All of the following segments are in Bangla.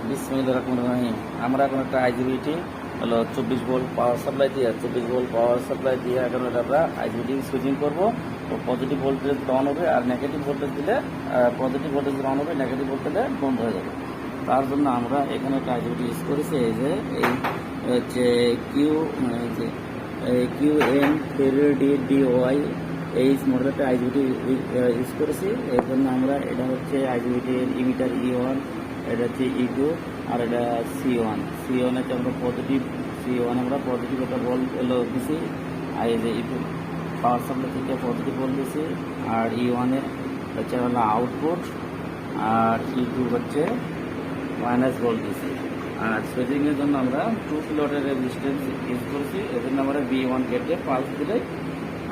বিসমিল্লাহির রহমানির রহিম। আমরা এখন একটা আইজিবিটি হলো 24 ভোল্ট পাওয়ার সাপ্লাই দিয়ে 24 ভোল্ট পাওয়ার সাপ্লাই দিয়ে এখন আমরা আইজিবিটি সুইচিং করবো। তো পজিটিভ ভোল্টেজ অন হবে আর নেগেটিভ ভোল্টেজ দিলে পজিটিভ ভোল্টেজ অন হবে, নেগেটিভ ভোল্টেজ দিলে বন্ধ হয়ে যাবে। তার জন্য আমরা এখানে একটা আইজিবিটি ইউজ করেছি। এই যে এই হচ্ছে কিউ এন DOI এই মডেলের একটা আইজিবিটি ইউজ করেছি। এর জন্য আমরা এটা হচ্ছে আইজিবিটির ইমিটার E1, এটা হচ্ছে E2 আর এটা C1 হচ্ছে আমরা পজিটিভ একটা বল এলো দিছি। আর এই যে E2 পাওয়ার সাপ্লাই থেকে পজিটিভ বল দিছি, আর E1 হচ্ছে হলো আউটপুট, আর E2 হচ্ছে মাইনাস বল দিছি। আর সুইচিংয়ের জন্য আমরা 2 কিলোওয়াটের রেজিস্ট্যান্স ইউজ করছি। এর জন্য আমরা B1 গেটে পালস দিলে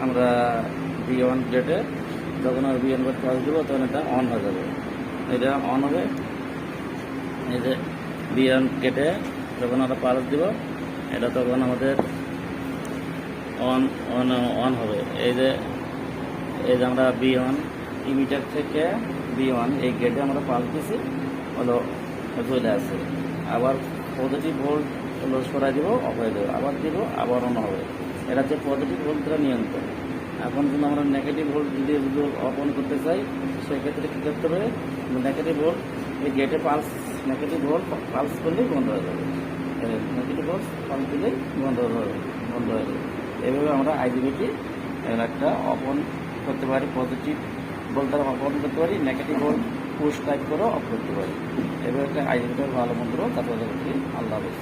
আমরা B1 গেটে যখন B1 গেট পালস দেবো তখন এটা অন হয়ে যাবে। এটা অন হবে। এই যে B1 গেটে যখন আমরা পালস দিব এটা তখন আমাদের অন হবে। এই যে আমরা B1 ইমিটার থেকে B1 এই গেটে আমরা পালস দিছি হলো চলে আসে। আবার পজিটিভ ভোল্ট হলো সরাই দিব, অফ হয়ে দেবো, আবার দিব, আবার অন হবে। এটা হচ্ছে পজিটিভ ভোল্ট দ্বারা নিয়ন্ত্রণ। এখন যদি আমরা নেগেটিভ ভোল্ট যদি অফ অন করতে চাই সেক্ষেত্রে কী করতে হবে, নেগেটিভ ভোল্ট এই গেটে নেগেটিভ ভোল্ট পালস করলেই বন্ধ হয়ে যাবে। নেগেটিভ ভোল্ট পালস দিলেই বন্ধ হয়ে যাবে। এভাবে আমরা আইজিবিটি একটা অফ অন করতে পারি, পজিটিভ ভোল্ট দ্বারা অফ অন করতে পারি, নেগেটিভ ভোল্ট পুশ টাইপ করেও অফ করতে পারি। এভাবে একটা আইজিবিটির ভালো মন্ত্র তারপরে আল্লাহ হাফেজ।